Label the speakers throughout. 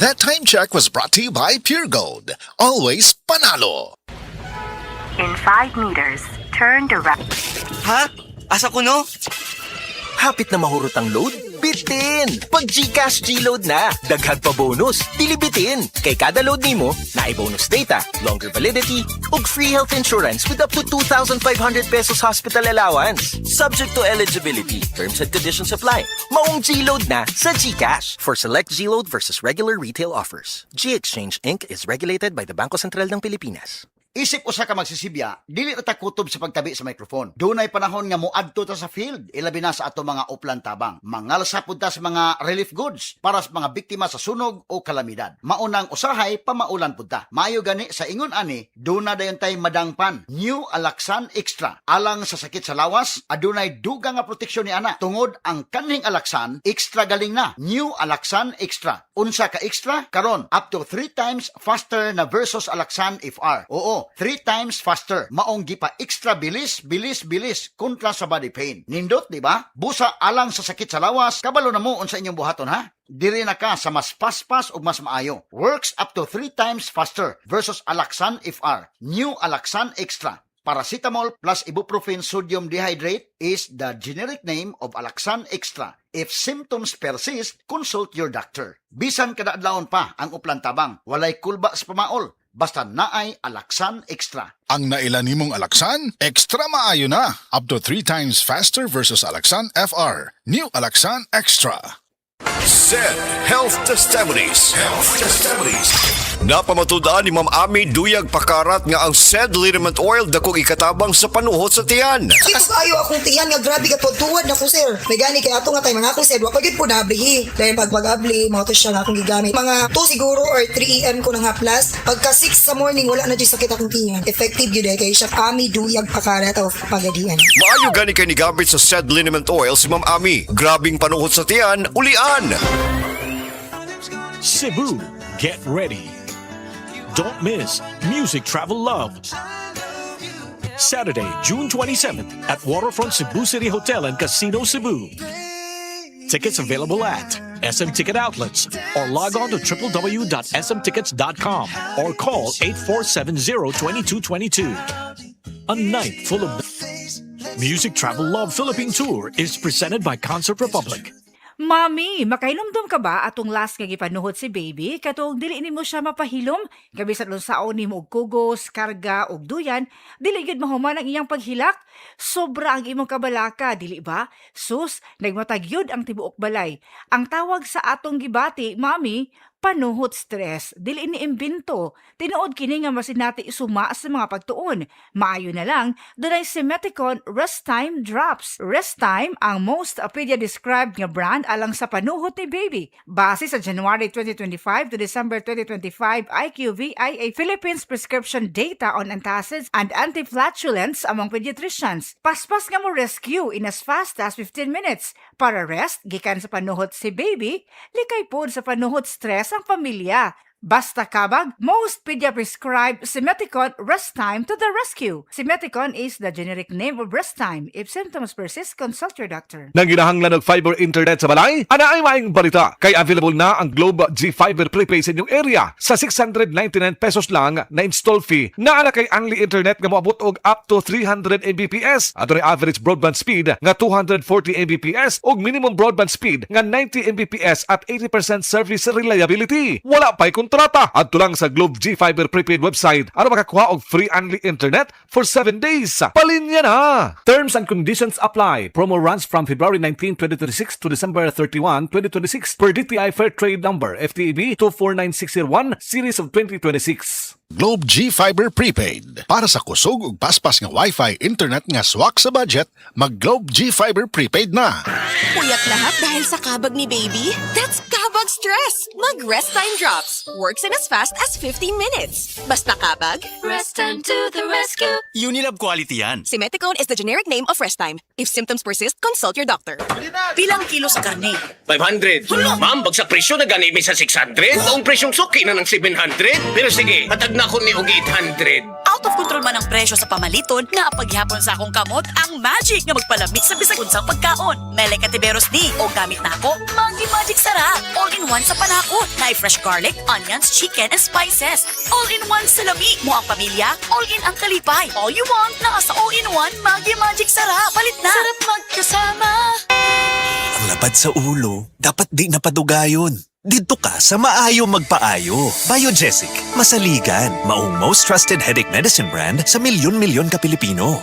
Speaker 1: That time check was brought to you by Pure Gold. Always panalo.
Speaker 2: In 5 meters, turn direct.
Speaker 3: Ha? Asa ko no?
Speaker 4: Hapit na mahurot ang load? Bitin! Pag GCash G-Load na, daghan pa bonus, dilibitin. Kay kada load nimo, naibonus data, longer validity, ug free health insurance with up to 2,500 pesos hospital allowance. Subject to eligibility. Terms and conditions apply. Maong G-Load na sa GCash. For select G-Load versus regular retail offers. G-Exchange Inc. is regulated by the Bangko Sentral ng Pilipinas.
Speaker 5: Isip usa ka magsisibya, dili ta kutob sa pagtabi sa microphone. Dunay panahon nga moadto ta sa field, ilabi na sa ato mga uplan tabang. Mangalsa pud ta sa mga relief goods para sa mga biktima sa sunog o kalamidad. Maunang usahay pamaulan pud ta. Maayo gani sa ingon ani, duna dayon tay madangpan. New Alaxan Extra. Alang sa sakit sa lawas, adunay dugang nga proteksyon ni ana. Tungod ang kanhing Alaxan, extra galing na. New Alaxan Extra. Unsa ka extra? Karon up to 3 times faster na versus Alaxan FR. Oo, 3 times faster. Maong gipa extra bilis kontra sa body pain. Nindot, di ba? Busa alang sa sakit sa lawas, kabalo na mo unsa inyong buhaton ha? Diri na ka sa mas paspas o mas maayo. Works up to 3 times faster versus Alaxan FR. New Alaxan Extra. Paracetamol plus ibuprofen sodium dehydrate is the generic name of Alaxan Extra. If symptoms persist, consult your doctor. Bisan kada adlawon pa ang uplan tabang, walay kulba sa pamaol. Basta naay Alaxan Extra.
Speaker 1: Ang nailan nimong Alaxan, extra maayo na. Up to 3 times faster versus Alaxan FR. New Alaxan Extra.
Speaker 6: SED Health Testimonies. Napamatudaan ni Ma'am Ami Duyag Pakarat nga ang SED liniment oil dakong ikatabang sa panuhot sa tiyan.
Speaker 7: Ito kayo akong tiyan nga grabe ka tuwad na ko sir. May gani kay ato nga tayo mga akong sir. Wa pagid po nablihi. Dahil pag-abli, mga to siya nga akong gigamit. Mga 2 siguro or 3 AM ko na nga plus. Pagka 6 sa morning, wala na dyan sakit akong tiyan. Effective yun eh kay siya Ami Duyag Pakarat of Pagadian.
Speaker 6: Maayo gani kay ni gamit sa SED liniment oil si Ma'am Ami. Grabing panuhot sa tiyan, ulian.
Speaker 8: Cebu, get ready. Don't miss Music Travel Love. Saturday, June 27th at Waterfront Cebu City Hotel and Casino Cebu. Tickets available at SM Ticket Outlets or log on to www.smtickets.com or call 8470-2222. A night full of Music Travel Love Philippine Tour is presented by Concert Republic.
Speaker 9: Mami, makainomdom ka ba atong last nga gipanuhot si baby? Katong dili nimo siya mapahilom, gabi sa lunsaon nimo og kugos, karga og duyan, dili gid mahuman ang iyang paghilak. Sobra ang imong kabalaka, dili ba? Sus, nagmatagyod ang tibuok balay. Ang tawag sa atong gibati, mami, panuhot stress, dili ni imbento. Tinuod kini nga masinati isuma sa mga pagtuon. Maayo na lang, dunay Simeticon Rest Time Drops. Rest Time ang most pedia-described nga brand alang sa panuhot ni baby. Base sa January 2025 to December 2025 IQVIA Philippines prescription data on antacids and anti-flatulence among pediatricians. Paspas nga mo rescue in as fast as 15 minutes. Para rest, gikan sa panuhot si baby, likay pod sa panuhot stress ang pamilya. Basta kabag, most pedia-prescribed Simeticon Rest Time to the rescue. Simeticon is the generic name of Rest Time. If symptoms persist, consult your doctor.
Speaker 10: Nang ginahanglan og fiber internet sa balay, ana ay maayong balita. Kay available na ang Globe G Fiber Prepaid sa inyong area sa 699 pesos lang na install fee. Naana kay only internet nga moabot og up to 300 Mbps. Adunay average broadband speed nga 240 Mbps ug minimum broadband speed nga 90 Mbps at 80% service reliability. Wala pa'y kontrata. Adto lang sa Globe G Fiber Prepaid website aron makakuha og free only internet for 7 days. Palinya na! Terms and conditions apply. Promo runs from February 19, 2026 to December 31, 2026 per DTI Fair Trade Number FTEB 249601 Series of 2026.
Speaker 1: Globe G Fiber Prepaid. Para sa kusog ug paspas nga Wi-Fi internet nga swak sa budget, mag Globe G Fiber Prepaid na.
Speaker 11: Puyat lahat dahil sa kabag ni baby? That's kabag stress! Mag Rest Time Drops. Works in as fast as 15 minutes. Basta kabag, Rest Time to the rescue.
Speaker 3: Unilab quality yan.
Speaker 11: Simeticone is the generic name of Rest Time. If symptoms persist, consult your doctor.
Speaker 12: Pilang kilo sa karne?
Speaker 13: 500. Ma'am, bagsak presyo na ganimi sa 600. Ang presyong suki na ng 700. Pero sige, hatag na ko ni og 800.
Speaker 11: Out of
Speaker 12: control man ang presyo sa pamaliton, nga paghihapon sa akong kamot, ang magic nga magpalamig sa bisag unsang pagkaon. Mele Katiberos ni, o gamit na ako, Maggi Magic Sarap. All-in-one sa panakot. Na fresh garlic, onions, chicken, and spices. All-in-one sa lami. Mo ang pamilya, all-in ang kalipay. All you want, nasa all-in-one, Maggi Magic Sarap. Palit na. Sarap magkasama.
Speaker 14: Ang lapad sa ulo, dapat di napadugayon. Dito ka sa Maayo Magpaayo. Biogesic, masaligan, maong most trusted headache medicine brand sa milyon-milyon ka Pilipino.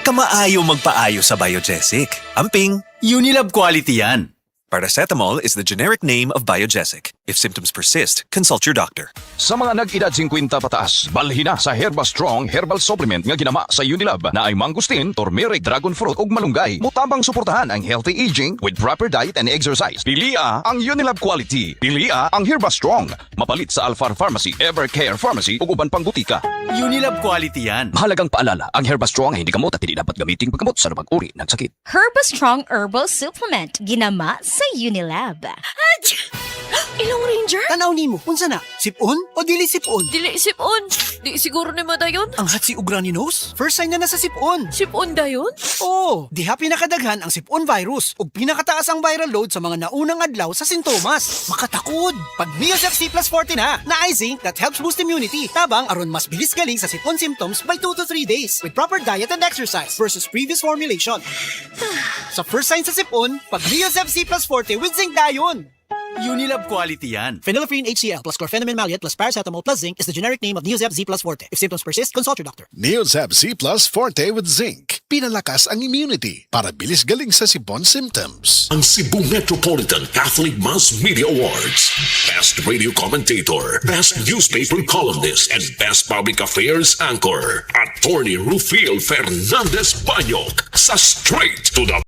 Speaker 14: Kamaayo Magpaayo sa Biogesic. Amping,
Speaker 3: Unilab quality yan.
Speaker 14: paracetamol is the generic name of Biogesic. If symptoms persist, consult your doctor.
Speaker 8: Sa mga nag-edad 50 pataas, balhin na sa Herba Strong Herbal Supplement nga ginama sa Unilab na ay mangustin, turmeric, dragon fruit ug malunggay. Mutabang suportahan ang healthy aging with proper diet and exercise. Pilia ang Unilab quality. Pilia ang Herba Strong. Mapalit sa Alfar Pharmacy, Evercare Pharmacy ug uban pang butika.
Speaker 3: Unilab quality yan.
Speaker 8: Mahalagang paalala, ang Herba Strong ay hindi gamot at hindi dapat gamitin paggamot sa anumang uri ng sakit.
Speaker 11: Herba Strong Herbal Supplement. Ginama sa Unilab. Ilong Ranger?
Speaker 12: Tanaw nimo, unsa na? Sipon o dili sipon?
Speaker 11: Dili sipon. Di siguro ni madayon.
Speaker 12: Ang hatsi ug runny nose? First sign na sa sipon.
Speaker 11: Sipon dayon?
Speaker 12: Oo, diha pinakadaghan ang sipon virus ug pinakataas ang viral load sa mga naunang adlaw sa sintomas. Makatakod. Pag Neosep C plus 40 na zinc that helps boost immunity. Tabang aron mas bilis galing sa sipon symptoms by 2 to 3 days with proper diet and exercise versus previous formulation. Sa first sign sa sipon, pag Neosep C plus 40 with zinc dayon.
Speaker 3: Unilab quality yan.
Speaker 12: Phenylephrine HCl plus chlorpheniramine maleate plus paracetamol plus zinc is the generic name of Neosep Z plus Forte. If symptoms persist, consult your doctor.
Speaker 1: Neozab Z Plus Forte with Zinc. Pinalakas ang immunity para bilis galing sa sipon symptoms.
Speaker 15: Ang Cebu Metropolitan Catholic Mass Media Awards. Best Radio Commentator, Best Newspaper Columnist, and Best Public Affairs Anchor. Attorney Rufil Fernandez Banyok sa Straight to the